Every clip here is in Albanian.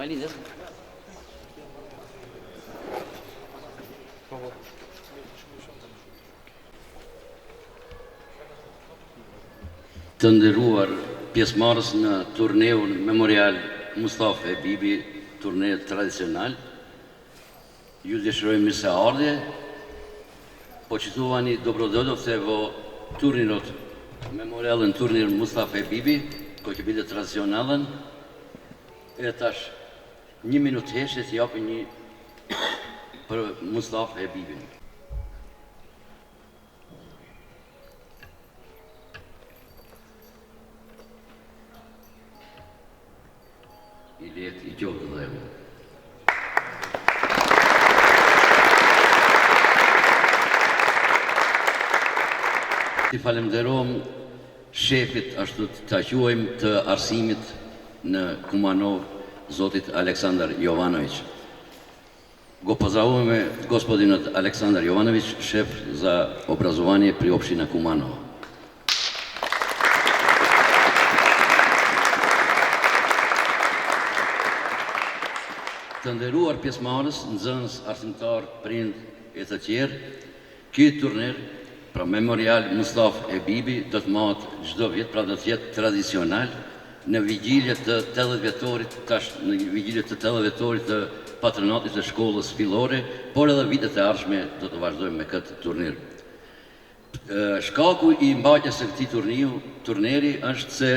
Të nderuar pjesëmarrës në turneun memorial Mustafa e Bibi, turne tradicional, ju dëshirojmë mirëseardhje, poqituvani dobrodošli vo turnirot memorialin turnir Mustafa e Bibi, koji će biti tradicionalan. Tash 1 minutë heshe të japim një për Mustafa e Bibin. I let I gjokë dhe evo. Ti falemderom shefit, ashtu të quajmë, të arsimit në Kumanov, zotit Aleksandar Jovanović. Go pozdravujeme gospodina Aleksandar Jovanović, šef za obrazovanje pri opština Kumanova. Të nderuar pjesëmarrës, nxënës, arsimtar, prind e të tjerë, ky turner, pra memorial Mustafa e Bibi, do të mahet çdo vit, pra do të jetë tradicional në vigjiljet të 80 vjetorit, tash në vigjiljet të 80 vjetorit të patronatit të shkollës fillore, por edhe vitet e ardhshme do të vazhdojmë me këtë turnir. Shkaku I mbajtjes së këtij turneri është se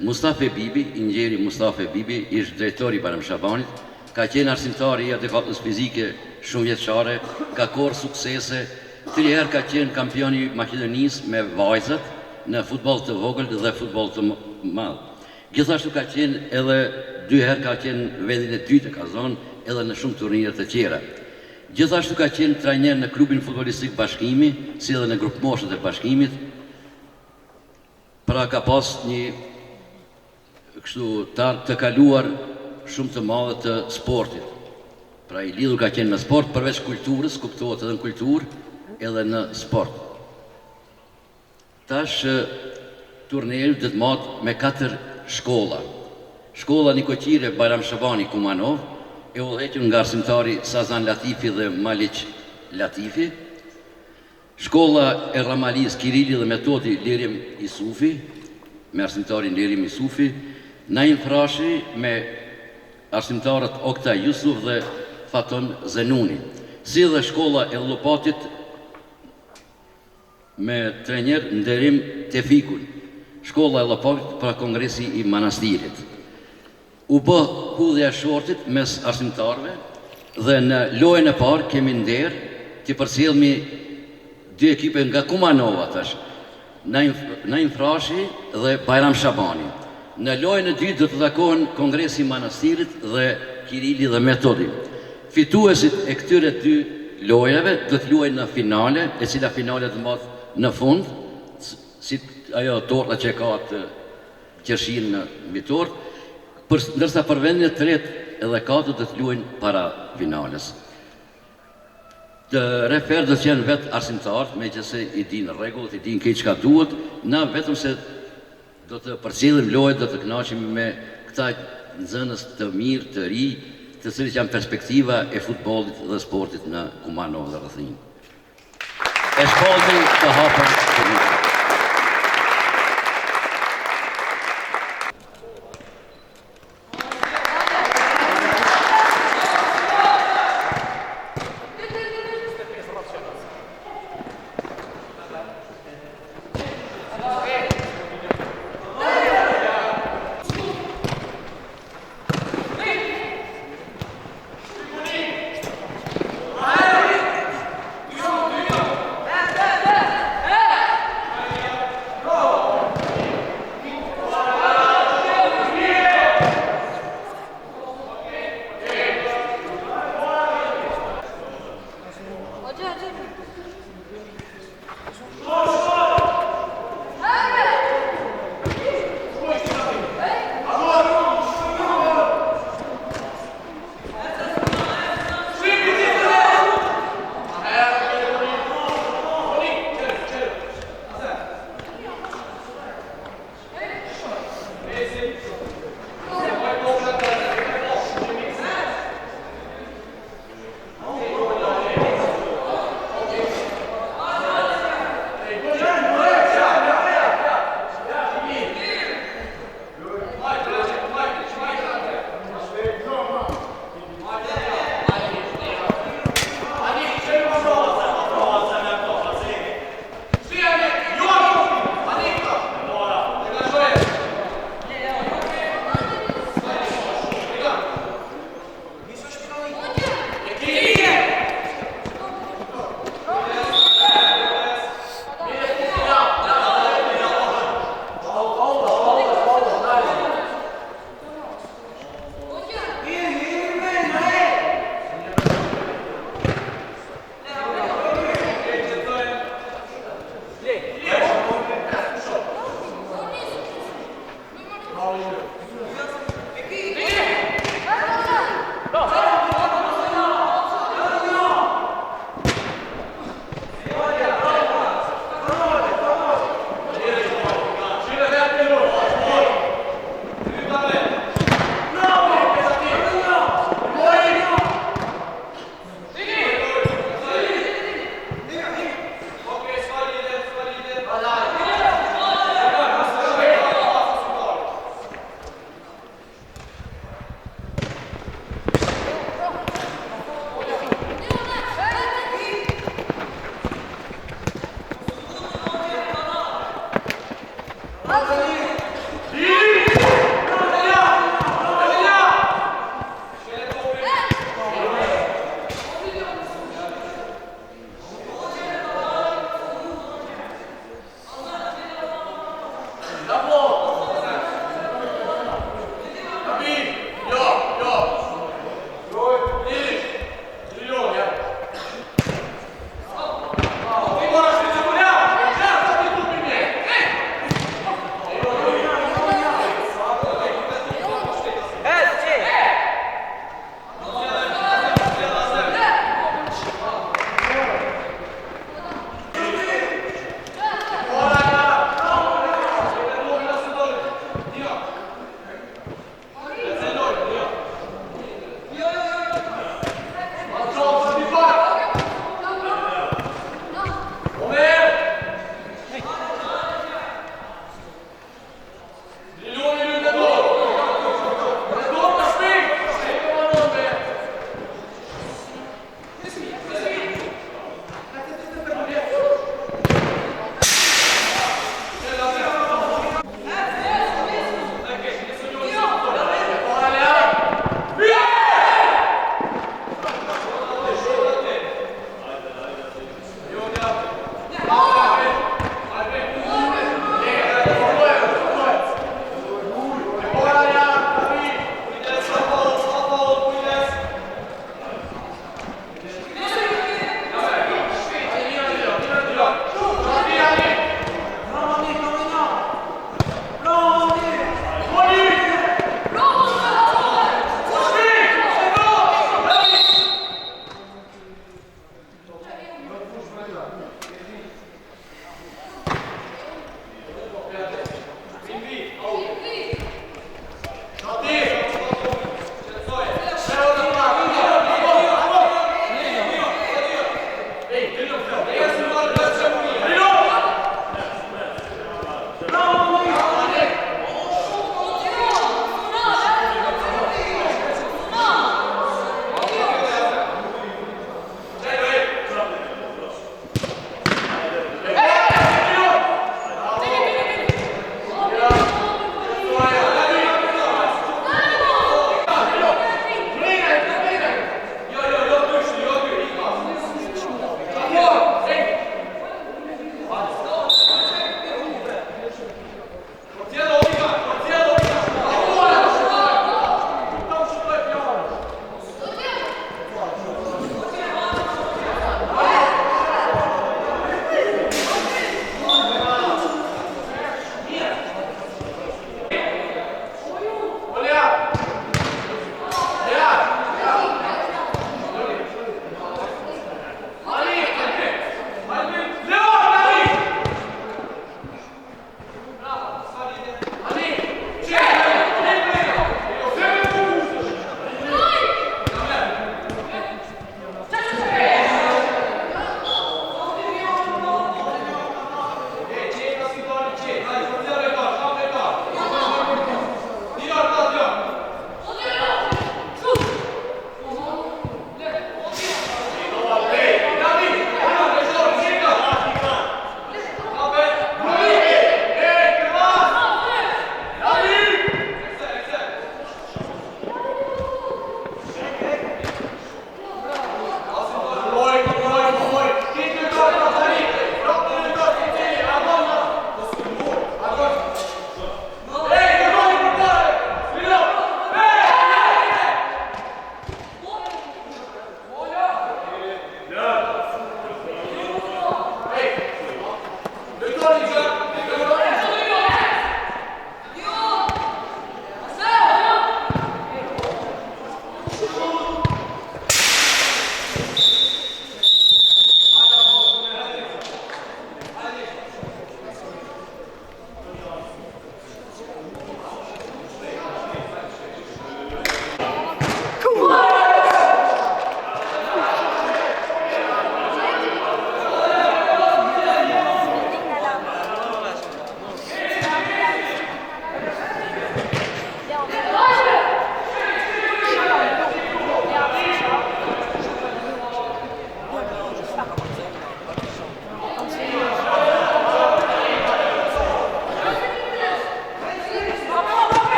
Mustafa e Bibi, inxhinieri Mustafa e Bibi, ish drejtori I Bayram Shabanit, ka qenë arsimtar I artefaktës fizike shumë vjeçare, ka korë suksese, 3 herë ka qenë kampion I Maqedonisë me vajzat në futboll të vogël dhe futboll të madh. Gjithashtu ka qenë edhe 2 herë ka qenë vendin e dytë ka zonë edhe në shumë turnire të tjera. Gjithashtu ka qenë trajner në klubin futbollistik Bashkimi, si edhe në grup moshët e Bashkimit. Pra ka pas një kështu të kaluar shumë të madhe të sportit. Pra I lidhur ka qenë me sport, përveç kulturës, kuptohet edhe në kulturë, edhe në sport. Tash turneri do të mahet me 4 shkolla. Shkolla Nikoqire Bayram Shabani Kumanov, e udhëhequr nga arsimtari Sazan Latifi dhe Maliq Latifi. Shkolla e Ramalis Kirili dhe Metodi Lirim Isufi, me arsimtarin Lirim Isufi. Naim Frashi me arsimtarët Okta Jusuf dhe Faton Zenuni. Si dhe shkolla e Lopatit me trajner Nderim Tefikun. Shkolla e Lopatit pra kongresi I manastirit. U bë hudhja e shortit mes arsimtarëve dhe në lojën e parë kemi nder të përcjellmi 2 ekipe nga Kumanova tash. Naim Frashi dhe Bayram Shabani. Në lojën e dytë do të takohen kongresi I manastirit dhe Kirili dhe Metodi. Fituesit e këtyre 2 lojave do të luajnë në finale, e cila finale do të mbahet në fund, si ajo torta që ka të qershin në mbi tort, ndërsa për vendin e tretë edhe katërt do të luajnë para finales. Të refer do të jenë vetë arsimtarët, meqense I dinë rregullat, I dinë çka duhet, na vetëm se do të përcjellim lojët, do të kënaqemi me këta nxënës të mirë, të ri, të cilët janë perspektiva e futbollit dhe sportit në Kumanov dhe rrethin. E shpallni të hapur turnirin.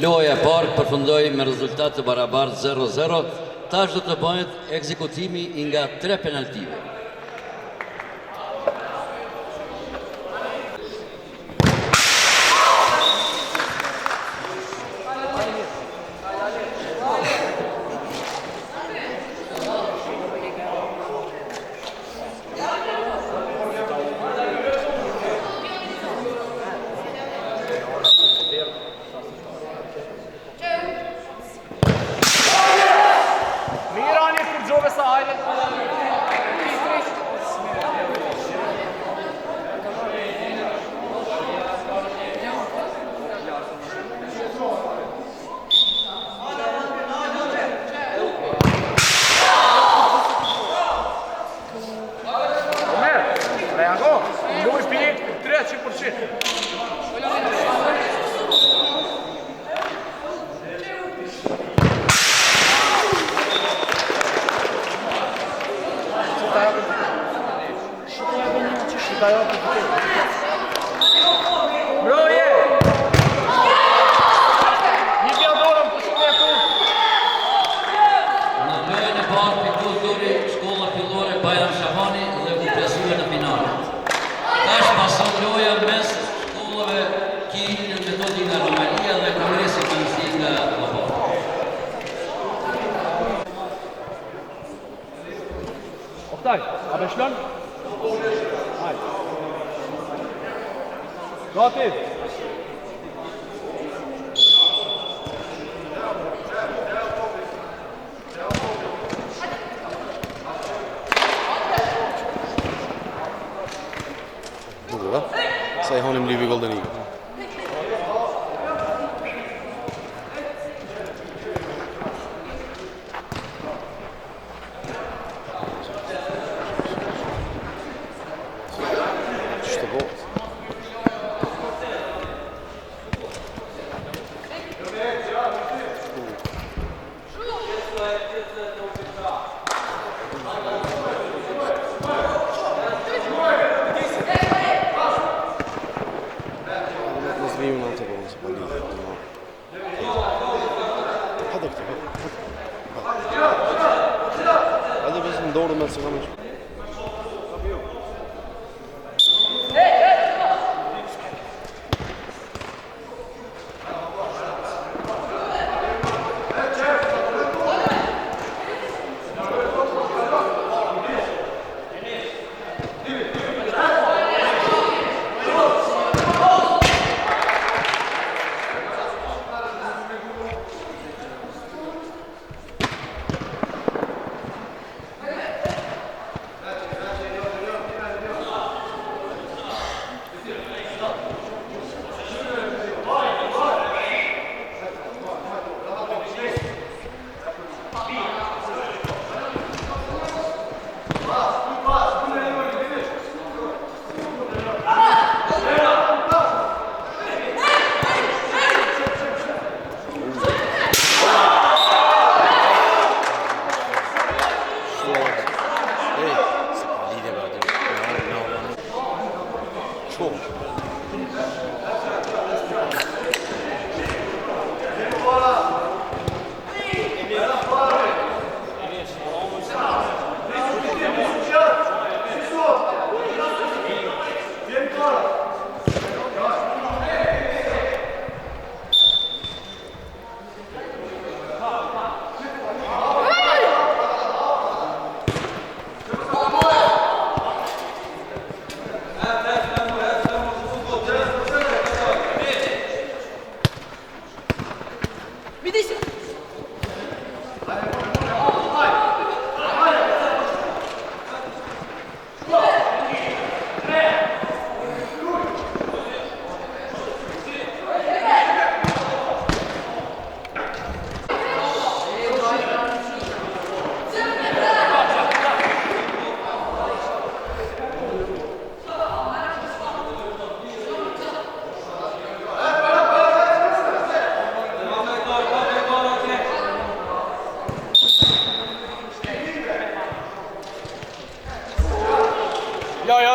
Loja e parë përfundoi me rezultat të barabartë 0-0. Tash do të bëhet ekzekutimi nga 3 penaltive. A beshlon? Hajde. Gati. Dobra. Säg honom blivit golden eagle. Doğru mesela.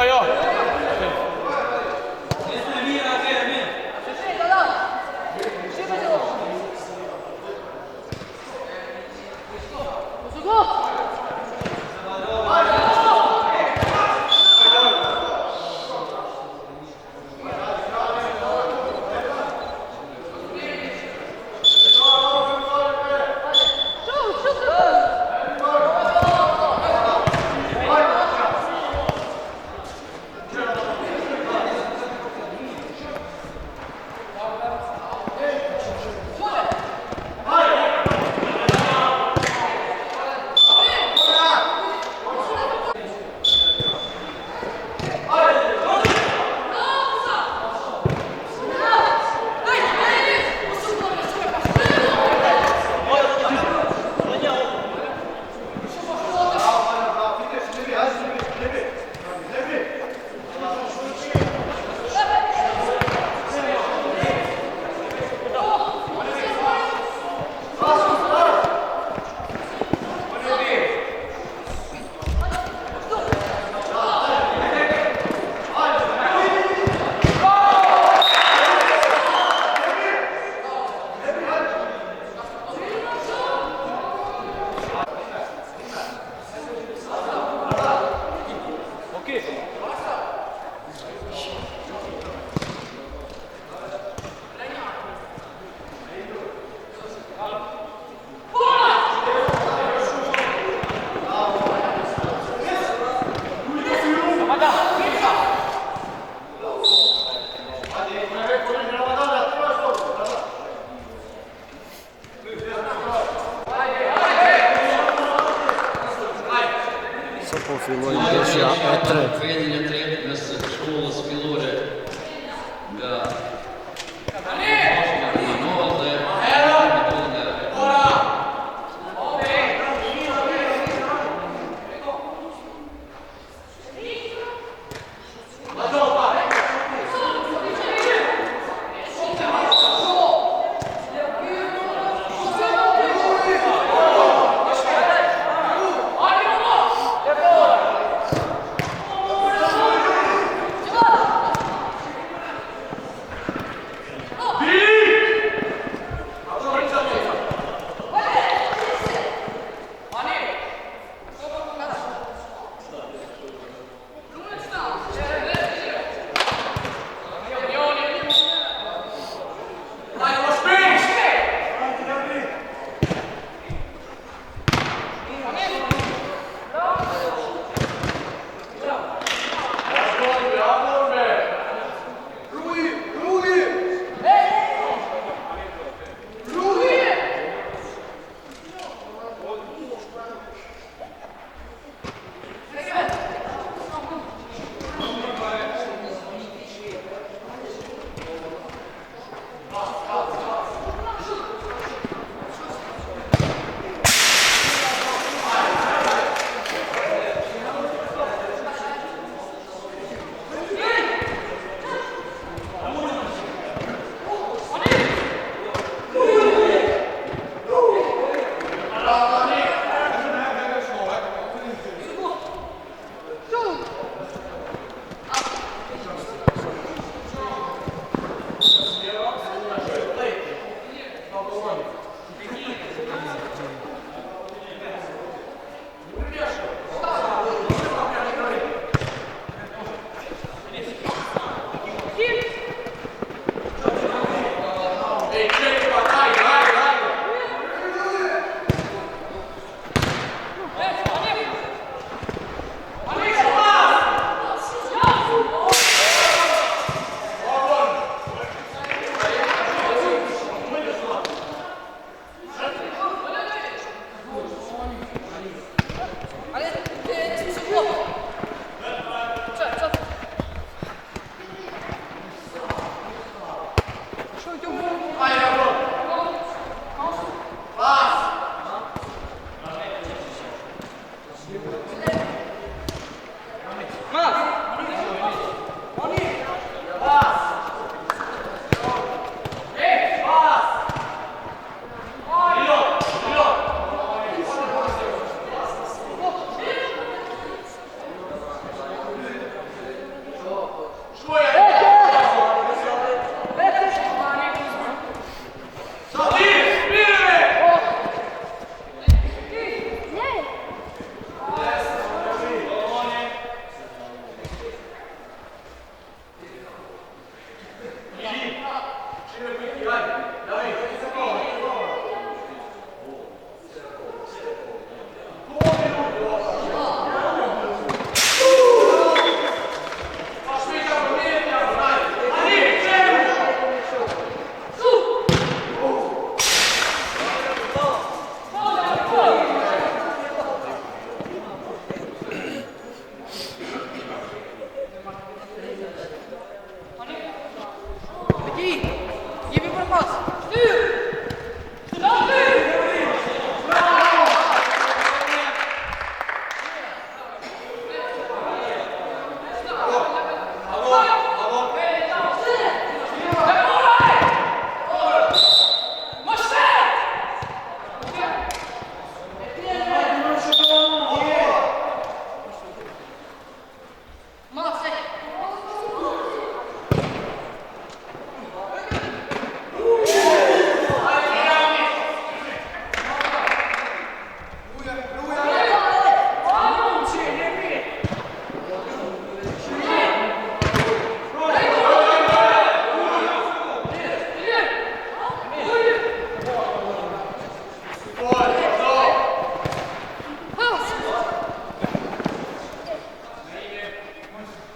Ja.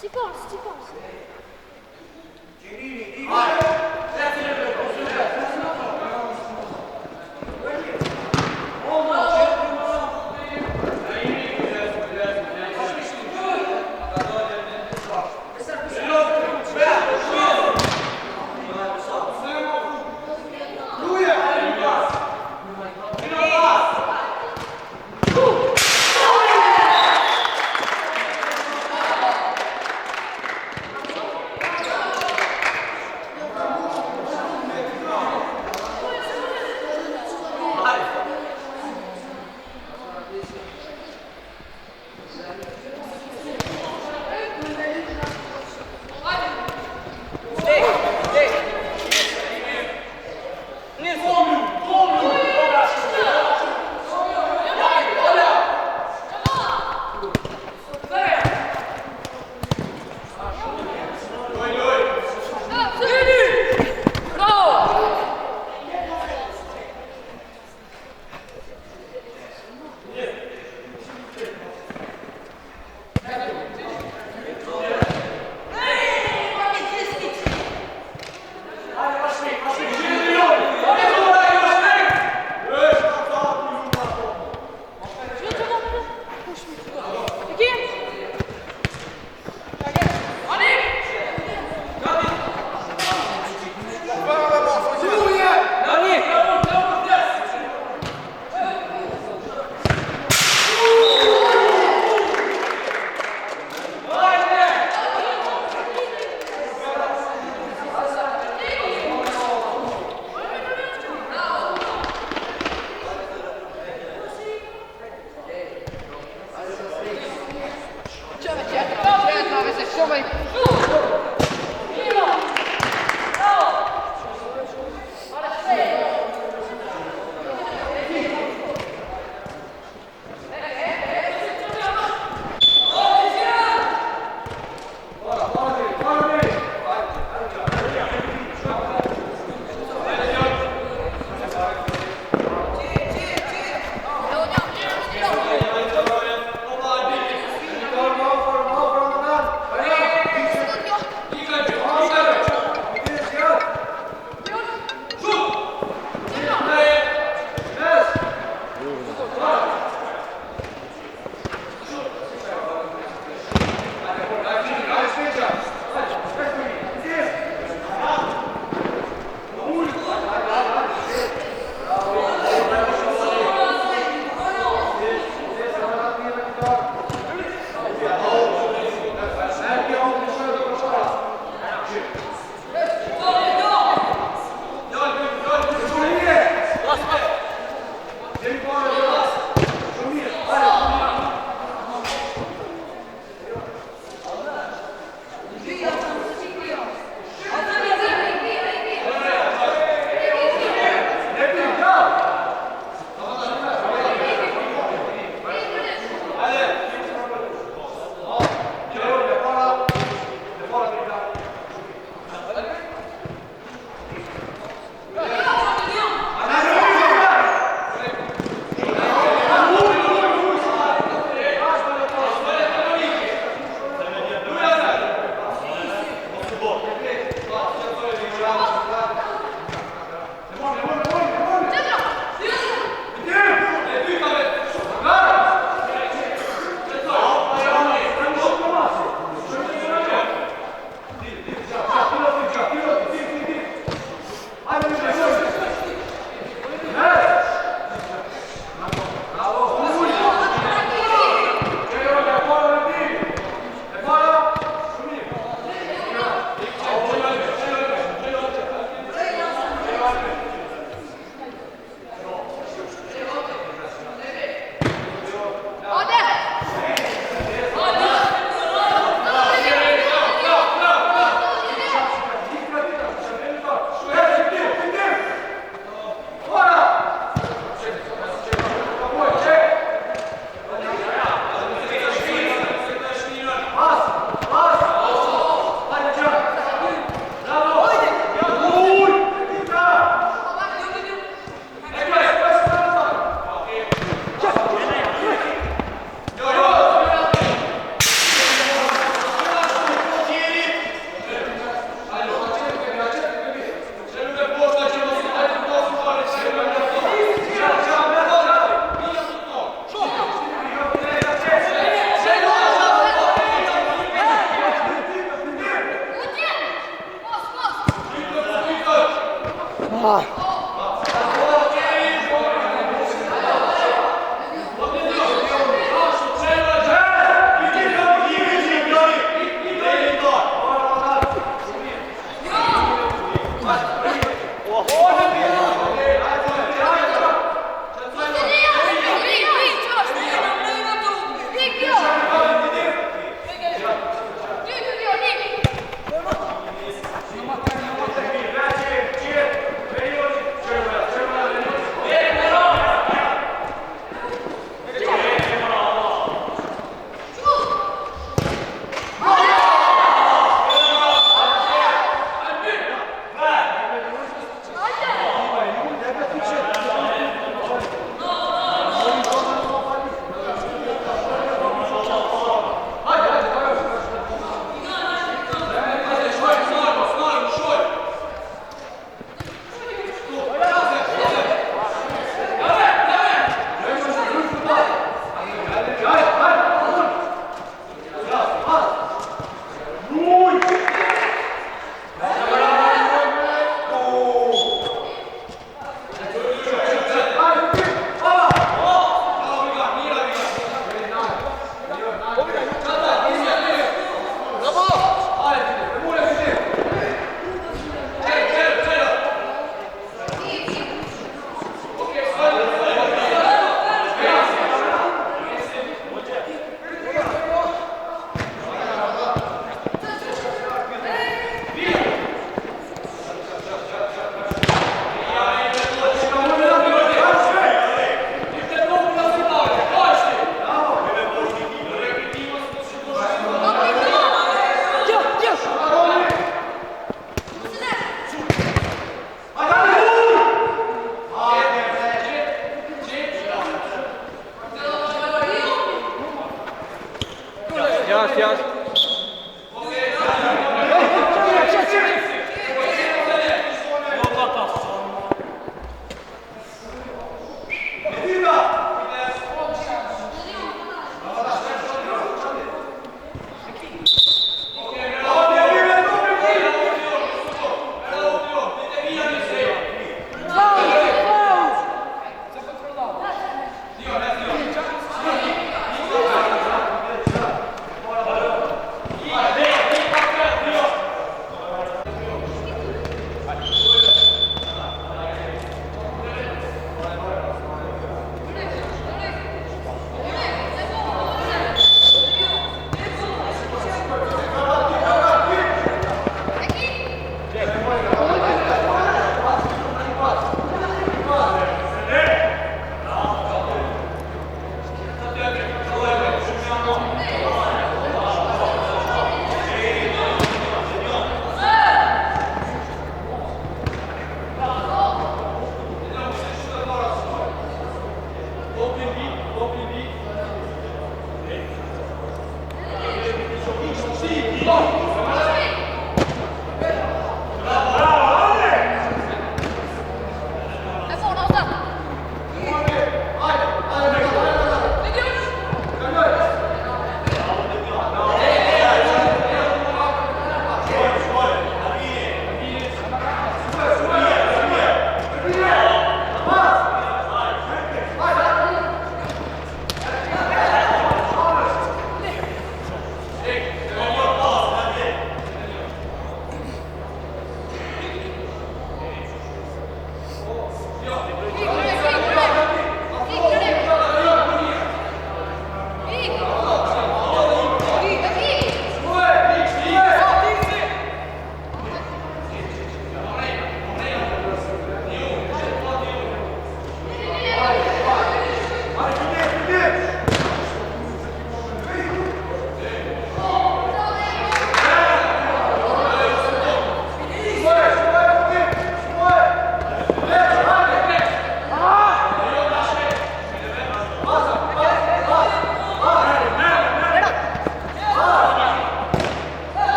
Si pas.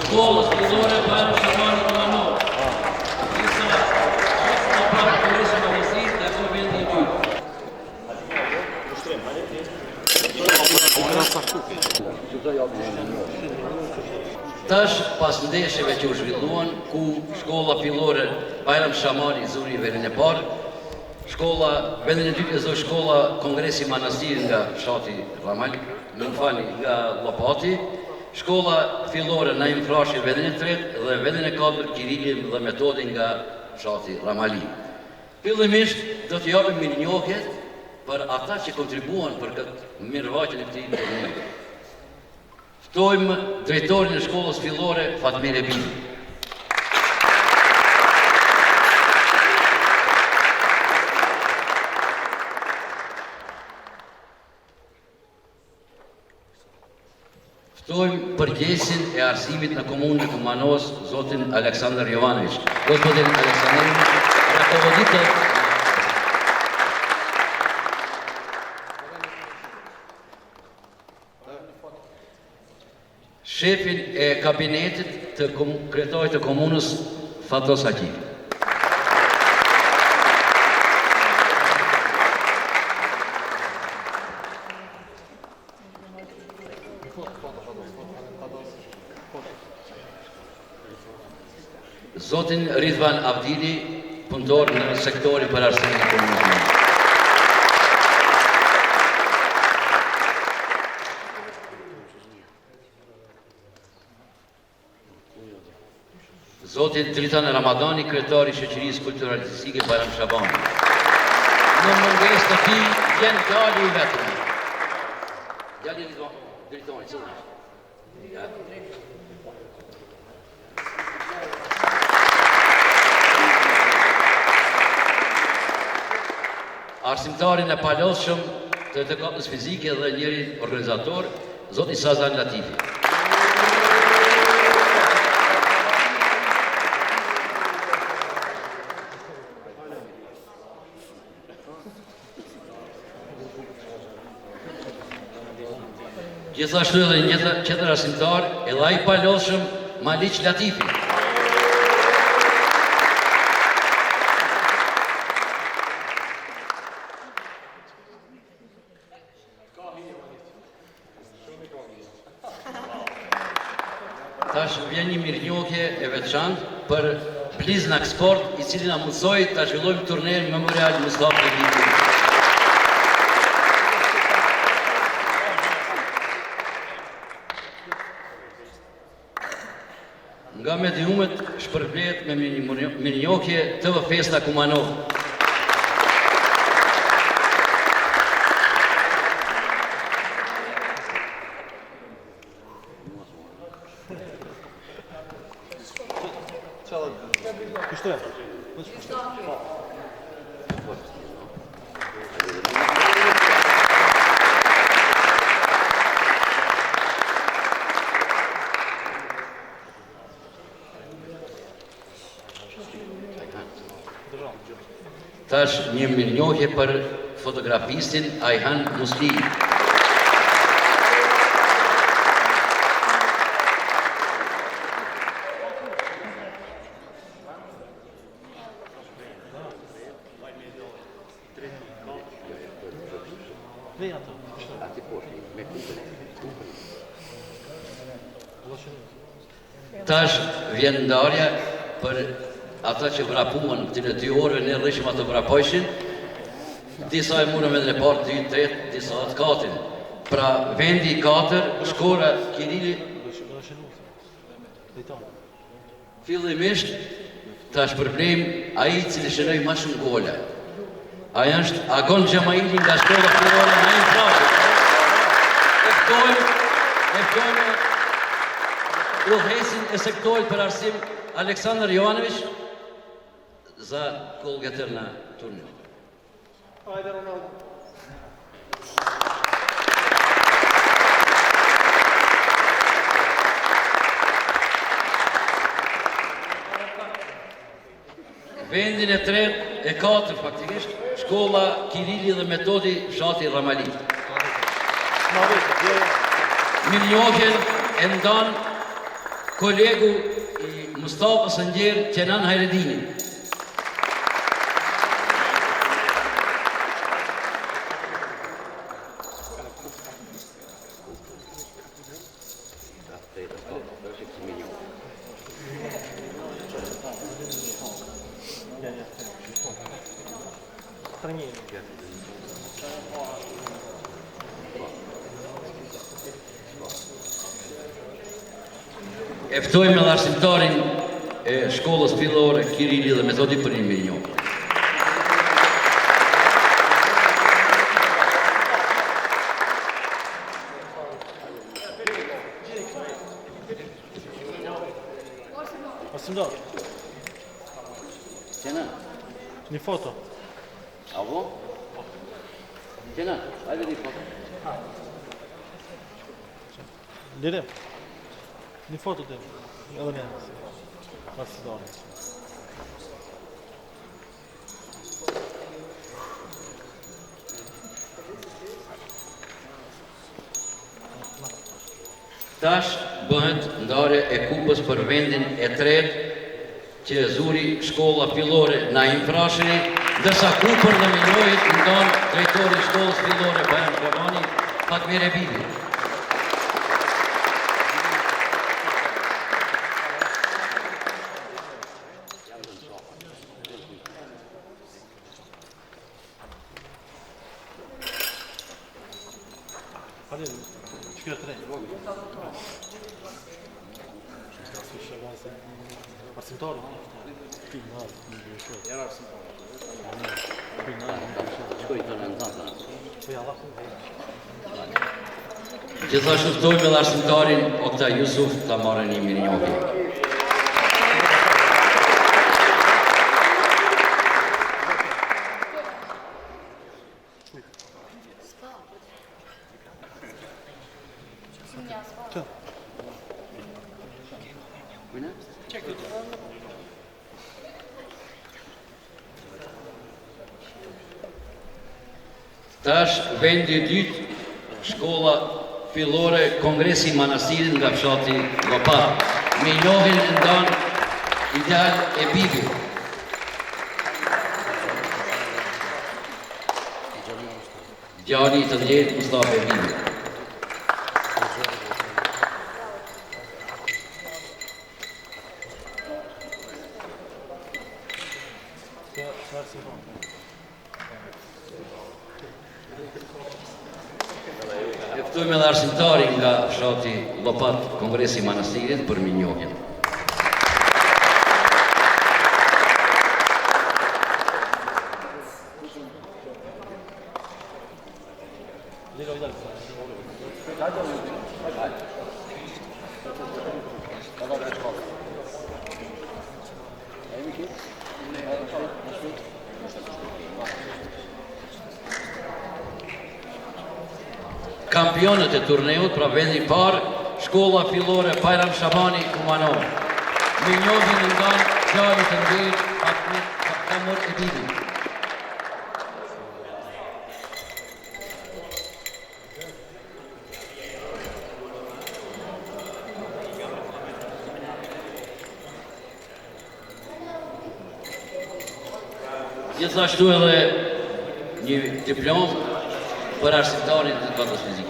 Школа филолога Байрам Шабани Иванов. Tash pas ndeshjeve që u zhvilluan, ku shkolla fillore Bajram Shamari zuri vendin e parë, shkolla vendin e dytë zori shkolla Kongresi Manastir nga fshati Ramali, nga Llopati, shkolla fillore Naim Frashi vendin e tretë dhe vendin e katërt Kirili dhe Metodi nga fshati Ramali. Fillimisht do të japim mirënjohjet për ata që kontribuan për këtë mirëvaqen e këtij turniri. Ftojmë drejtorin e shkollës fillore Fatmir Ebili. Ftojmë përgjegjësin e arsimit në komunën e Kumanos, zotin Aleksandar Jovanović. Gospodin Aleksandrović, rukovoditelj shefin e kabinetit të kretarit të komunës Fatos Haqi. Zotin Ridvan Avdili, punëtor në sektorin për arsimin e komunës. Zotin Dritan Ramadani, kryetari i shoqërisë kulturalistike Bajram Shabani. Në mungesë të tij vjen djali i vetëm. Djali i Dritani, cili? Arsimtarin e palosshëm të edukatës fizike dhe njëri organizator, zoti Sazan Latifi. Gjithashtu edhe një tjetër arsimtar, edhe ai palosshëm Maliq Latifi. tash vjen një mirënjohje e veçantë për Bliznak Sport, i cili na mundsoi ta zhvillojmë turnen Memorial Mustafa Tefikull. Nga mediumet shpërblet me mirënjohje TV Festa Kumanov. Tash një mirënjohje për fotografistin Ajhan Musli. Tash vjen ndarja për ata që vrapuan këtyre 2 orëve, ne rrishim ato vrapojshin, disa e murëm edhe në partë 2, 3, disa atë 4. Pra vendi 4, shkora Kirili, fillimisht ta shpërblem ai i cili shënoi më shumë gola. Ai është Agon Xhamaili nga shkolla fillore në Infrash. Eftojmë udhëheqësin e sektorit për arsim Aleksandar Jovanović za kolgetër në turnin. Ajde Ronaldo. Vendin e 3 e 4 faktikisht, shkolla Kirili dhe Metodi fshati Ramali. Mirënjohjen e ndan kolegu i Mustafa Sanjer Kenan Hayreddini. Eftojmë edhe arsimtarin e shkollës fillore Kirili dhe Metodi për një mirënjohje. Arsimtar, Kenan, një foto. avo? Kenan, hajde një foto. Lire, një foto të edhe një arsimtar. Tash bëhet ndarje e kupës për vendin e 3 që e zuri shkolla fillore na Infrashini, ndërsa kupër dhe mirënjohjet ndan drejtori i shkollës fillore Bajan Shabani, Fatmir Ebibi. Hadi, çıkıyor tren. Arsimtar. Gjithashtu ftojmë edhe arsimtarin Oktay Yusuf ta marrë një mirënjohje. Tash vendi i dytë, shkolla fillore Kongresi i Manastirit nga fshati Llopat. Mirënjohjen e ndan Ideal Ebibi. Djali i të djetë Mustafa Ebibi. Ftojmë edhe arsimtarin nga fshati Llopat, Kongresi i Manastirit për mirënjohjen. Kampionët e turneut pra vendi i parë, shkolla fillore Bajram Shabani Kumanov. Mirënjohjen nga djalit e nderit Kamur Edidi. Gjithashtu edhe një diplom për arsimtarin të edukatës fizike.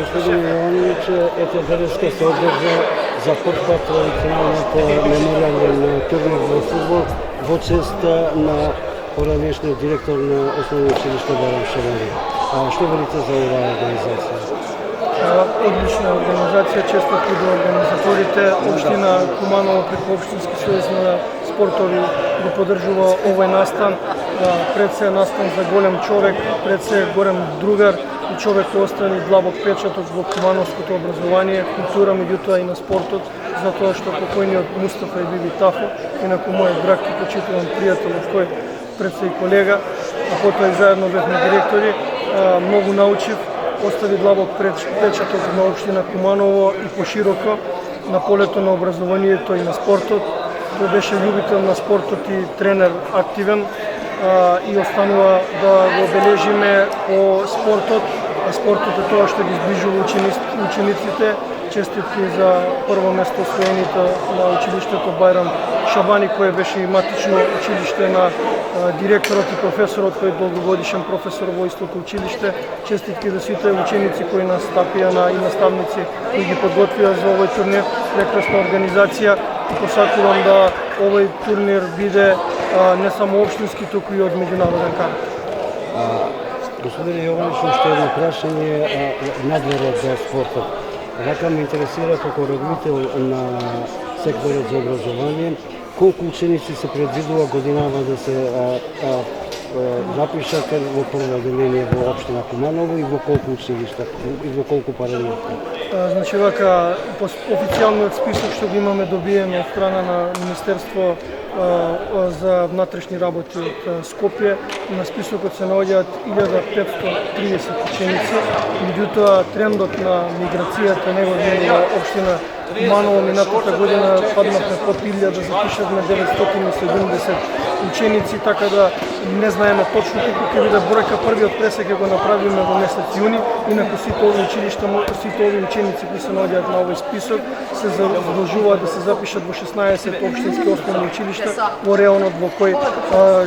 Господин Иванович, эта городская одежда за подхват традиционалната мемориален турнир во фудбал во чест на поранешниот директор на Основно училиште Бajram Shabani. Што велите за оваа организација? Одлична организација, честитки до организаторите. Општина Куманово преку Општински сојуз на спортови го поддржува овој настан. Пред се настан за голем човек, пред се голем другар и човек кој остави длабок печаток во кумановското образование, култура, меѓутоа и на спортот, затоа што покојниот Мустафа и Биби Тафо, инаку мојот драг и почитуван пријател, кој пред се и колега, а потоа и заедно бевме директори, многу научив, остави длабок печаток на општина Куманово и пошироко на полето на образованието и на спортот. Тој беше љубител на спортот и тренер активен и останува да го обележиме по спортот. Спортот е тоа што ги зближува учениците. Честитки за прво место освоените на училиштето Bajram Shabani, кое беше и матично училиште на директорот и професорот, кој е долгогодишен професор во истото училиште. Честитки за сите ученици кои настапија и наставници кои ги подготвија за овој турнир. Прекрасна организација и посакувам да овој турнир биде не само општински, туку и од меѓународен карактер. Господин Јованович, уште едно прашање надвор од спортот. Вака ме интересира како ръководител на секторот за образование, колку ученици се предвидува годинава да се запишат во прво одделение во општина Куманово и во колку училишта и во колку паралелки? Значи вака, по официјалниот список што го имаме добиен од страна на Министерство за внатрешни работи од Скопје, на списокот се наоѓаат 1530 ученици, меѓутоа трендот на миграцијата него во општина Куманово минатата година паднавме под 1000, запишавме 970 ученици, така да не знаеме точно колку ќе биде бројка. Првиот пресек го направиме во месец јуни, инаку сите овие училишта, сите овие ученици кои се наоѓаат на овој список се задолжуваат да се запишат во 16 општински основни училишта во реонот во кој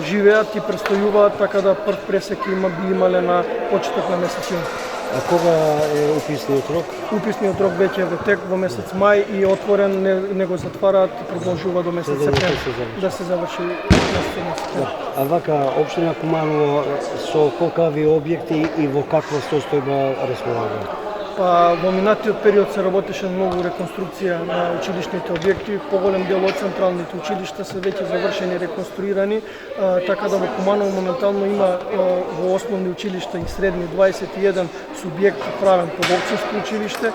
живеат и престојуваат, така да прв пресек би имале на почеток на месец јуни. А кога е уписниот рок? Уписниот рок веќе е во тек во месец мај и отворен, не го затвараат и продолжува до месец септември да се заврши месец. А вака општина Куманово со колкави објекти и во каква состојба располага? Во минатиот период се работеше многу реконструкција на училишните објекти, поголем дел од централните училишта се веќе завршени, реконструирани, така да во Куманово моментално има во основни училишта и средни 21 субјекти правен под општинско училиште,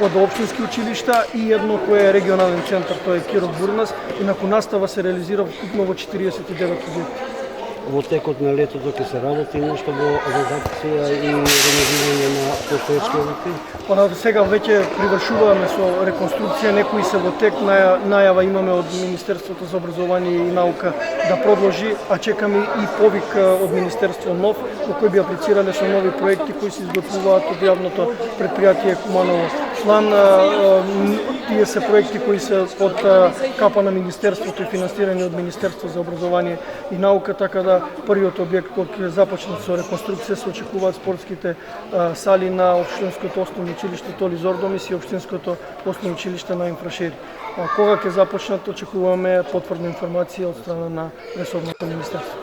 од општински училишта и едно кое е регионален центар, тоа е Киров Бурнас, инаку настава се реализира вкупно во 49 објекти. Во текот на летото ќе се работи нешто во адаптација и реновирање на постоечки објекти? Сега веќе привршуваме со реконструкција, некои се во тек, најава имаме од Министерството за образование и наука да продолжи, а чекаме и повик од Министерство нов, во кој би аплицирале со нови проекти кои се изготвуваат од јавното предпријатие Куманово Члан тие се проекти кои се под капа на Министерството и финансирани од Министерство за образование и наука, така да првиот објект кој ќе започнат со реконструкција се очекуваат спортските сали на Општинското основно училиште Толи Зордомис и Општинското основно училиште на Инфрашери. Кога ќе започнат, очекуваме потврдна информација од страна на ресорното министерство.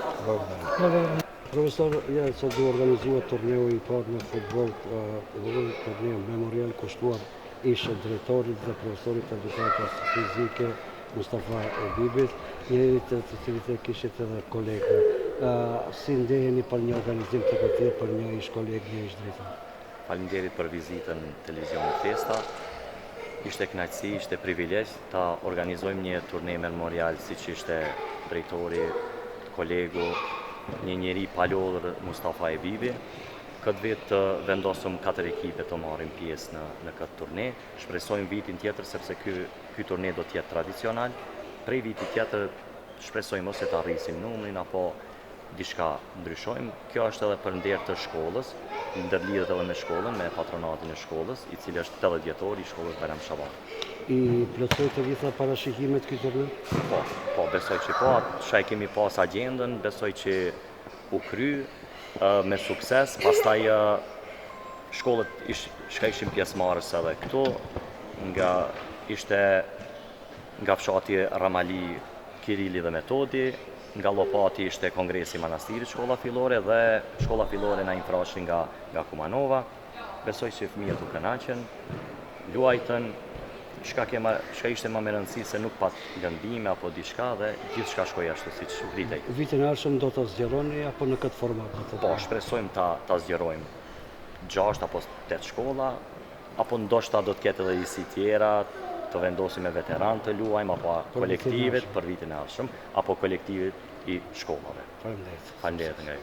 Благодарам. Profesor, ja se du organizuar torneu i parë në futboll, torneu memorial kushtuar ishte drejtorit dhe profesorit të edukatës fizike Mustafa Ebibit, njëri të cilit e kishit edhe kolegë. Si ndeheni për një organizim të këtij për një ish kolegë, një ish drejtor? Faleminderit për vizitën televizionit Festa. Ishte kënaqësi, ishte privilegj ta organizojmë një turne memorial siç ishte drejtori, kolegu, një njeri palodhër Mustafa Ebibi. Këtë vit vendosëm 4 ekipe të marrin pjesë në këtë turne. Shpresojmë vitin tjetër sepse ky turne do të jetë tradicional. Prej vitit tjetër shpresojmë ose të arrisim numrin apo diçka ndryshojmë. Kjo është edhe për nder të shkollës, ndërlidhet edhe me shkollën, me patronatin e shkollës, i cili është 80 vjetor i shkollës Bajram Shaban. I plotësoj të gjitha parashikimet këtij turne? Po, besoj që po, çka kemi pas agjendën, besoj që u kry me sukses, pastaj shkollët shka ishin pjesëmarrës edhe këtu, nga fshati Ramali, Kirili dhe Metodi, nga Llopati ishte kongresi Manastirit shkolla fillore dhe shkolla fillore na infrashin nga Kumanova. Besoj që fëmijët u kënaqën, luajtën, çka ishte më me rëndësi se nuk pat lëndime apo diçka dhe gjithçka shkoi ashtu siç pritej. Vitin e ardhshëm do ta zgjeroni apo në këtë format? Po, shpresojmë ta zgjerojmë 6 apo 8 shkolla, apo ndoshta do të ketë edhe disi tjera, të vendosim me veteranë të luajmë apo kolektivet për vitin e ardhshëm, apo kolektivet i shkollave. Faleminderit. Faleminderit nga ju.